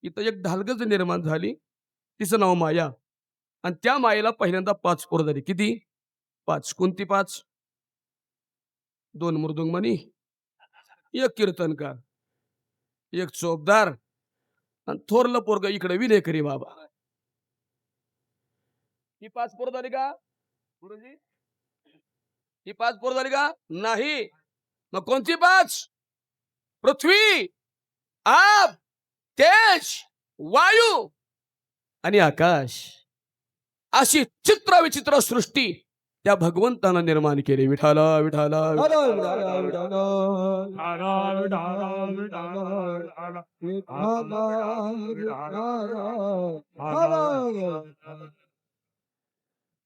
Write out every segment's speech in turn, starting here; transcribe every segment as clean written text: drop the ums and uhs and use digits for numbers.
इथं एक ढालगज निर्माण झाली. तिचं नाव माया. आणि त्या मायेला पहिल्यांदा 5 पोरं झाली. किती? 5. कोणती 5? 2 मृदुंगमणी, 1 कीर्तनकार, 1 चोपदार आणि थोरलं पोरगं इकडे विलेकरी बाबा. ही 5 पोरं झाली का? गुरुजी, ही 5 पोरं झाली का? नाही. मग कोणती 5? पृथ्वी, आप, तेज, वायू आणि आकाश. अशी चित्रविचित्र सृष्टी त्या भगवंतानं निर्माण केली. विठाला विठाला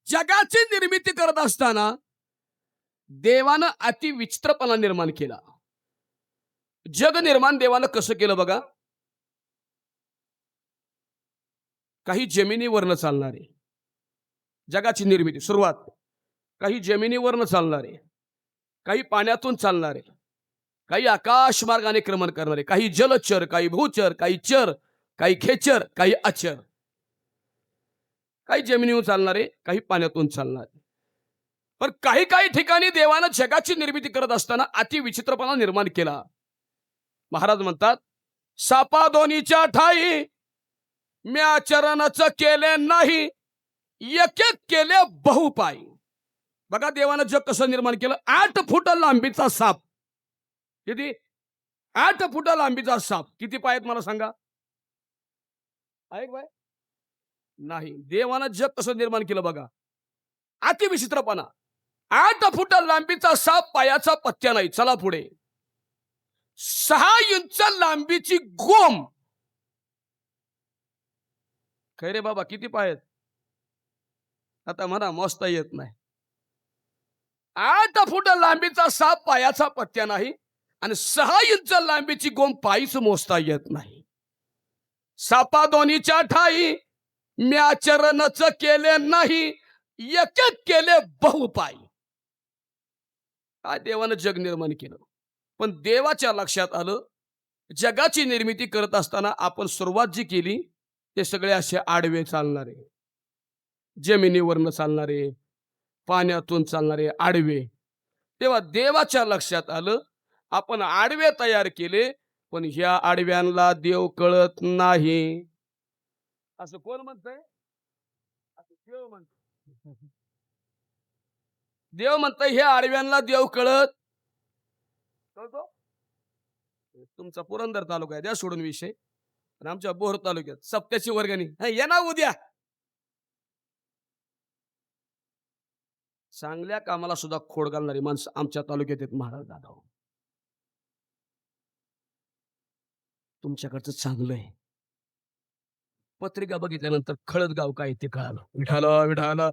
जगाची निर्मिती करत असताना देवानं अति विचित्रपणा निर्माण केला. जग निर्माण देवानं कसं केलं बघा. काही जमिनीवरनं चालणारे, जगाची निर्मिती सुरुवात. काही जमिनीवरनं चालणारे, काही पाण्यातून चालणारे, काही आकाश मार्गाने क्रमण करणारे, काही जलचर, काही भूचर, काही चर, काही खेचर, काही अचर. काही जमिनीवर चालणारे, काही पाण्यातून चालणारे. पण काही काही ठिकाणी देवानं जगाची निर्मिती करत असताना अति विचित्रपणा निर्माण केला. महाराज म्हणतात, सापा दोन्हीच्या ठाई म्या चरणच केले नाही, एक एक केले बहुपाई. बघा देवानं जग कसं निर्माण केलं. 8 फूट लांबीचा साप. किती? 8 फूट लांबीचा साप. किती पाय आहेत मला सांगा? आहे बाय? नाही. देवानं जग कसं निर्माण केलं बघा. अति विचित्रपणा. 8 फूट लांबीचा साप, पायाचा पत्त्या नाही. चला पुढे. 6 इंच लांबीची गोम. खैरे बाबा किती पाय आहेत? आता म्हणा मोजता येत नाही. 8 फूट लांबीचा साप, पायाचा पत्त्या नाही आणि 6 इंच लांबीची गोम, पायीच मोजता येत नाही. सापा दोन्हीच्या ठाई म्या चरणच केले नाही, एक एक केले बहुपाई. काय देवानं जग निर्माण केलं. पण देवाच्या लक्षात आलं, जगाची निर्मिती करत असताना आपण सुरुवात जी केली ते सगळे असे आडवे चालणारे, जमिनीवरनं चालणारे, पाण्यातून चालणारे आडवे. तेव्हा देवाच्या लक्षात आलं, आपण आडवे तयार केले, पण ह्या आडव्यांना देव कळत नाही. असं कोण म्हणतंय? असं देव म्हणतोय. देव म्हणतंय ह्या आडव्यांना देव कळत. कळतो? तुमचा पुरंदर तालुका आहे, द्या सोडून विषय. पण आमच्या बोर तालुक्यात सप्त्याची वर्गणी ये ना उद्या. चांगल्या कामाला सुद्धा खोड घालणारी माणसं आमच्या तालुक्यात आहेत महाराज दादा. तुमच्याकडचं चांगलं आहे. पत्रिका बघितल्यानंतर खळद गाव काय ते कळालं. विठाला विठाला विठाला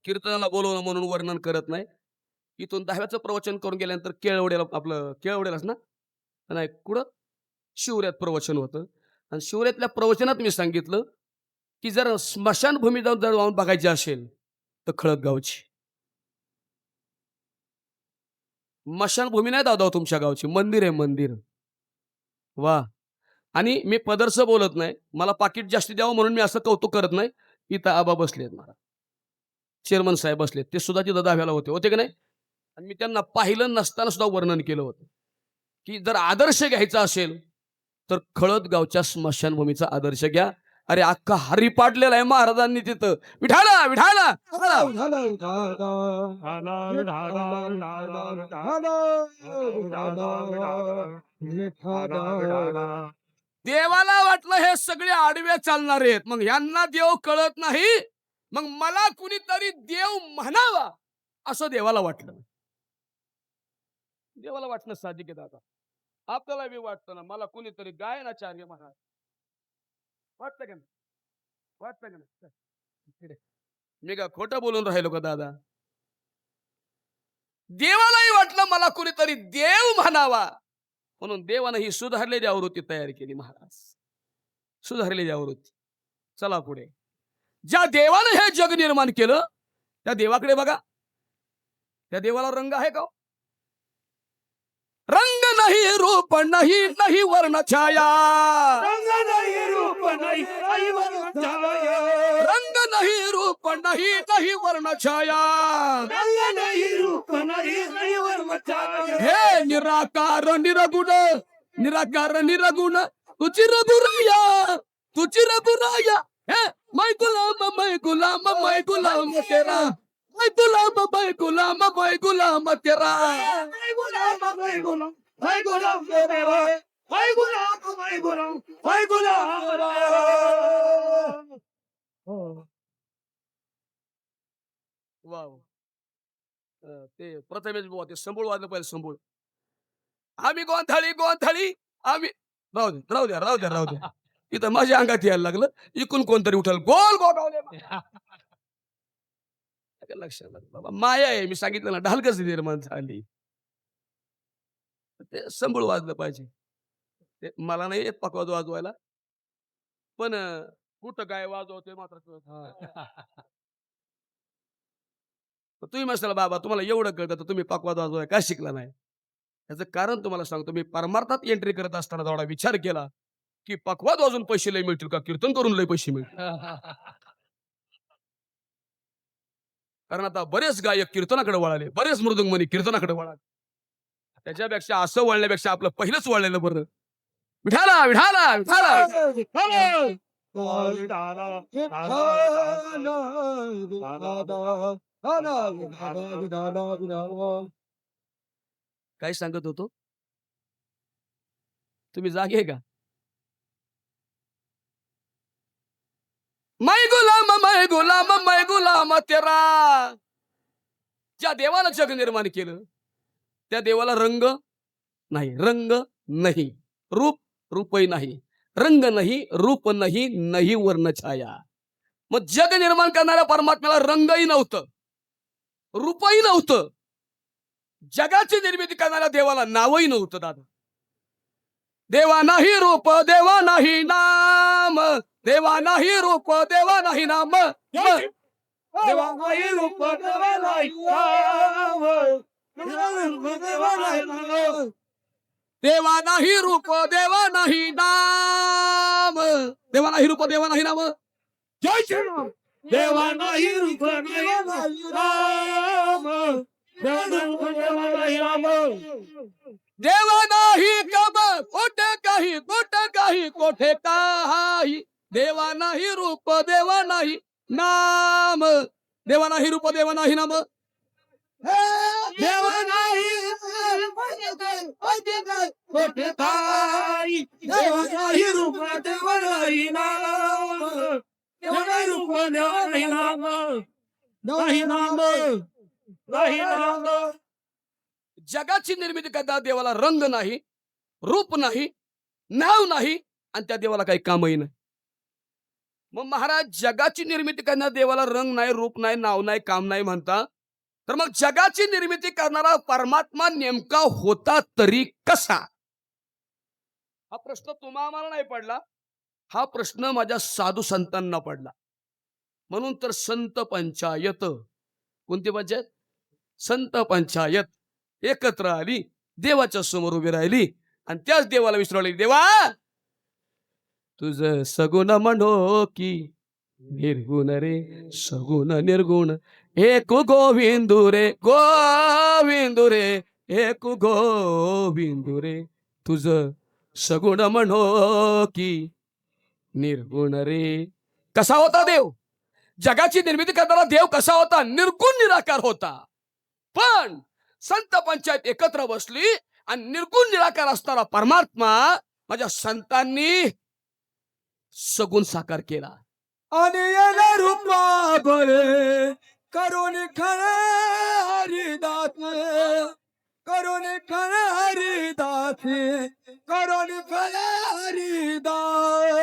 कीर्तनाला बोलवणं म्हणून वर्णन करत नाही. इथून 10व्याचं प्रवचन करून गेल्यानंतर केळवड्याला, आपलं केळवड्यालाच ना, नाही कुठं, शिवऱ्यात प्रवचन होतं. आणि शिवऱ्यातल्या प्रवचनात मी सांगितलं की जर स्मशानभूमी जाऊन बघायची असेल तर खळद गावची. स्मशानभूमी नाही दादा तुमच्या गावची, मंदिर आहे मंदिर. वा. आणि मी पदरचं बोलत नाही, मला पाकिट जास्ती द्यावं म्हणून मी असं कौतुक करत नाही. इथं आबा बसलेत मला, चेअरमन साहेब बसलेत, ते सुद्धा तिथं 10व्याला होते की नाही. आणि मी त्यांना पाहिलं नसताना सुद्धा वर्णन केलं होतं की जर आदर्श घ्यायचा असेल तर खळद गावच्या स्मशानभूमीचा आदर्श घ्या. अरे अख्खा हरी पाडलेला आहे महाराजांनी तिथं. विठाला विठाला देवाला वाटलं हे सगळे आडवे चालणार आहेत, मग यांना देव कळत नाही, मग मला कुणीतरी देव म्हणावा असं देवाला वाटलं. देवाला वाटणं साहजिक आहे दादा. आपल्याला बी वाटतं ना, मला कुणीतरी गायनाचार्य म्हणा. वाटतं का? वाटतं का नाही? मी का खोटं बोलून राहिलो का दादा? देवालाही वाटलं मला कुणीतरी देव म्हणावा, म्हणून देवानं ही सुधारलेली आवृत्ती तयार केली महाराज. सुधारलेली आवृत्ती. चला पुढे. ज्या देवानं हे जग निर्माण केलं त्या देवाकडे बघा, त्या देवाला रंग आहे का हो? रंग नाही, रूप नाही, नाही वर्ण छाया. रंग नाही रूप नाही नाही वर्ण छाया. रंग नाही, रूप नाही, नाही वर्ण छाया. रंग नाही रूप नाही नाही वर्ण छाया. हे निराकार निरगुण, निराकार निरगुण, तुझी रघुराया, तुझी रघुराया. हे मै गुलाम, मै गुलाम, मै गुलाम तेरा. मै गुलाम, मै गुलाम, मै गुलाम तेरा. मैं गुलाम मैं गुलाम मैं गुलाम तेरा. मैं गुलाम मैं गुलाम मैं गुलाम तेरा. वाव. ते प्रथमेश बुवा ते संबूळ वाजलं पाहिजे, संबूळ. आम्ही गोंधळी गोंधळी आम्ही. राहू दे राहू द्या राहू द्या राहू द्या. इथं माझ्या अंगात यायला लागलं, इकून कोणतरी उठल गोल गोगावले. लक्षात आलं बाबा, माया आहे. मी सांगितलं ना, ढालकच निर्माण झाली. ते संबूळ वाजलं पाहिजे. ते मला नाही येत पकवाज वाजवायला, पण कुठं काय वाजवते मात्र कळत नाही. तुम्ही म्हणाल बाबा तुम्हाला एवढं कळतं तर तुम्ही पकवाज वाजवाय का शिकला नाही? याचं कारण तुम्हाला सांगतो. मी परमार्थात एंट्री करत असताना थोडा विचार केला की पकवाज वाजून पैसे लय मिळतील का कीर्तन करून लय पैसे मिळतील. कारण आता बरेच गायक कीर्तनाकडे वळाले, बरेच मृदुंगमणी कीर्तनाकडे वळाले. त्याच्यापेक्षा असं वळण्यापेक्षा आपलं पहिलंच वळलेलं बरं. विठाला विठाला विठाला. काय सांगत होतो? तुम्ही जागे आहे का? मै गुलाम मै गुलाम मै गुलाम तेरा. ज्या देवाला जग निर्माण केलं त्या देवाला रंग नाही, रंग नाही, रूप रूपही नाही, रंग नाही, रूप नाही, नाही वर्ण छाया. मग जग निर्माण करणाऱ्या परमात्म्याला रंगही नव्हतं, रूपही नव्हतं. जगाची निर्मिती करणाऱ्या देवाला नावही नव्हतं दादा. देवा नाही रूप, देवा नाही नाम, देवा नाही रूप, देवा नाही नाम. देवा नाही रूप देवा नाही नाम. देवा नाही नाम. देवा नाही रूप, देवा नाही नाम, देवा नाही रूप, देवा नाही नाम. जय श्रीराम. देवा नाही रूप देवा नाही नाम. देवा नाही रूप देवा नाही नाम. देवा नाही कब कोठे काही, कोठे काही, कोठे काही. देवा नाही रूप, देवा नाही नाम, देवा नाही रूप, देवा नाही नाम. देवा नाही कोठे काही. देवा नाही रूप देवा नाही नाम. देवा नाही रूप देवा नाही नाम. नाही नाम नाही नाम. जगाची निर्मिती करता देवाला रंग नाही, रूप नाही, नाव नाही, आणि त्या देवाला काही कामही नाही. मग महाराज जगाची निर्मिती करणाऱ्या देवाला रंग नाही, रूप नाही, नाव नाही, काम नाही म्हणता, तर मग जगाची निर्मिती करणारा परमात्मा नेमका होता तरी कसा? हा प्रश्न तुम्हाला नाही पडला, हा प्रश्न माझ्या साधू संतांना पडला. म्हणून तर संत पंचायत, कोणती पंचायत? संत पंचायत एकत्र आली, देवाच्या समोर उभी राहिली आणि त्याच देवाला विचारली, देवा तुझ सगुण म्हणो की निर्गुण रे, सगुण निर्गुण एक गोविंदू रे, गोविंदू रे, एक गोविंदू रे. तुझ सगुण म्हणो की निर्गुण रे. कसा होता देव? जगाची निर्मिती करणारा देव कसा होता? निर्गुण निराकार होता. पण संत पंचायत एकत्र बसली आणि निर्गुण निराकार असणारा परमात्मा माझ्या संतांनी सगुण साकार केला. आणि याला रूपा बरे करून खरे हरिदास. करून खरे हरिदास. करून खरे हरिदास.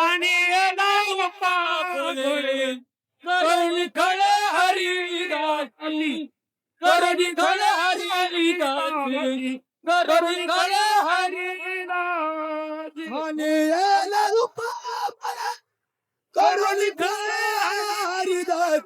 आणि याला रूपा बरे करून खरे हरिदास. करून खरे हरिदास. करून खरे हरिदास. आणि याला रूपा बरे करून खरे हरिदास.